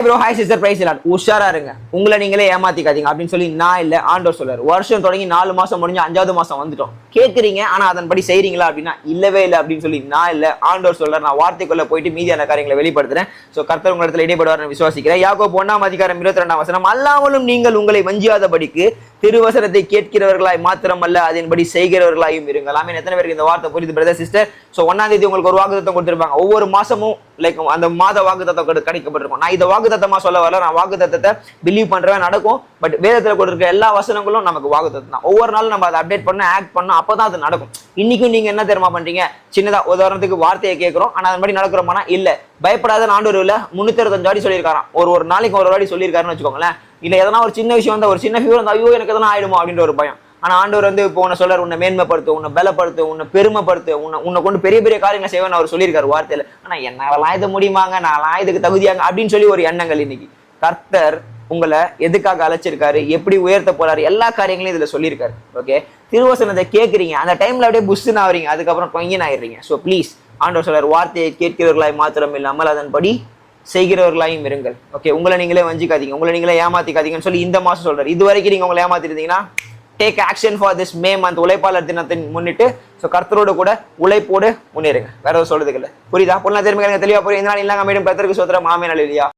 Bro hi sister praise இல்லாட் உஷாரா இருங்க, உங்களை நீங்களே ஏமாத்திக்காதீங்க அப்படின்னு சொல்லி நான் இல்ல ஆண்டவர் சொல்றாரு. வருஷம் தொடங்கி 4 மாசம் முடிஞ்சு 5வது மாசம் வந்துட்டோம். கேட்குறீங்க ஆனா அதன்படி செய்றீங்களா அப்படின்னா இல்லவே இல்லை அப்படின்னு சொல்லி நான் இல்ல ஆண்டவர் சொல்றாரு. நான் வார்த்தைக்குள்ள போயிட்டு மீதியான காரியங்களை வெளிப்படுத்துறேன். சோ கர்த்தர் உங்க இடத்துல இடைப்படுவார் விசுவாசிக்கிறேன். யாக்கோபு 1:22 22 அல்லாமலும் நீங்கள் உங்களை வஞ்சியாதபடிக்கு திருவசனத்தை கேட்கிறவர்களாய் மாத்திரமல்ல அதன்படி செய்கிறவர்களாயும் இருங்கள். ஆமென். எத்தனை பேருக்கு இந்த வார்த்தை புரியுது பிரதர் சிஸ்டர்? சோ 1ஆம் தேதி உங்களுக்கு ஒரு வாக்குத்தத்தம் கொடுத்திருப்பாங்க. ஒவ்வொரு மாசமும் லைக் அந்த மாத வாக்குத்தத்தம் கிடைக்கப்பட்டிருக்கும். நான் இதை வாக்குத்தத்தமா சொல்ல வரல, நான் வாக்குத்தத்தத்தை பிலீவ் பண்றேன், நடக்கும். பட் வேதத்துல கொடுத்திருக்க எல்லா வசனங்களும் நமக்கு வாக்குத்தத்தம் தான். ஒவ்வொரு நாளும் நம்ம அதை அப்டேட் பண்ண ஆக்ட் பண்ணோம், அப்பதான் அது நடக்கும். இன்னைக்கும் நீங்க என்ன தெரியுமா பண்றீங்க? சின்னதா உதாரணத்துக்கு வார்த்தையை கேட்கிறோம், ஆனா அது மாதிரி நடக்கிறோம்னா இல்ல. பயப்படாத ஆண்டவர்ல 365 வாடி சொல்லியிருக்காராம். ஒரு நாளைக்கு ஒரு வாடி சொல்லியிருக்காருன்னு வச்சுக்கோங்களேன். இல்ல எதனா ஒரு சின்ன விஷயம் வந்தா, ஒரு சின்ன ஃபீவர் வந்தா, ஐயோ எனக்கு எதனா ஆயிடுமோ அப்படின்ற ஒரு பயம். ஆனா ஆண்டவர் இப்போ உன்னை சொல்றாரு, உன்னை மேன்மைப்படுத்து, உன்னை பலப்படுத்து, உன்னை பெருமைப்படுத்து, உன்னை கொண்டு பெரிய பெரிய காரியங்களை செய்வேன்னு அவர் சொல்லியிருக்காரு வார்த்தையில. ஆனா என்னாலாம் இது முடியுமாங்க, நான்லாம் இதுக்கு தகுதியாங்க அப்படின்னு சொல்லி ஒரு எண்ணங்கள். இன்னைக்கு கர்த்தர் உங்களை எதுக்காக அழைச்சிருக்காரு, எப்படி உயர்த்த போறாரு, எல்லா காரியங்களையும் இதுல சொல்லியிருக்காரு. ஓகே, திருவசனத்தை கேட்கறீங்க, அந்த டைம்ல அப்படியே புஷ்ன்னு ஆவறீங்க, அதுக்கப்புறம் கொங்கின்னு ஆயிடுறீங்க. ஸோ ப்ளீஸ் ஆண்டவர் சொல்றாரு, வார்த்தையை கேட்கிறவர்களாய் மாத்திரம் இல்லாமல் அதன்படி செய்கிறவர்களாயும் இருங்கள். ஓகே, உங்களை நீங்களே வஞ்சிக்காதீங்க, உங்களை நீங்களே ஏமாத்திக்காதீங்கன்னு சொல்லி இந்த மாசம் சொல்றாரு. இது வரைக்கும் நீங்க உங்களை ஏமாத்திருந்தீங்கன்னா take action for this May month, உழைப்பாளர் தினத்தை முன்னிட்டு. ஸோ கர்த்தரோடு கூட உழைப்போடு முன்னேறுங்க. வேற எதுவும் சொல்றதுக்கு இல்லை. புரியுதா? பொருளாதார திறமைகள் தெளிவா புரியுது. இந்த நாள் இல்லாம மேலும் கர்த்தருக்கு சோத்திரம். ஆமென் அல்லேலூயா.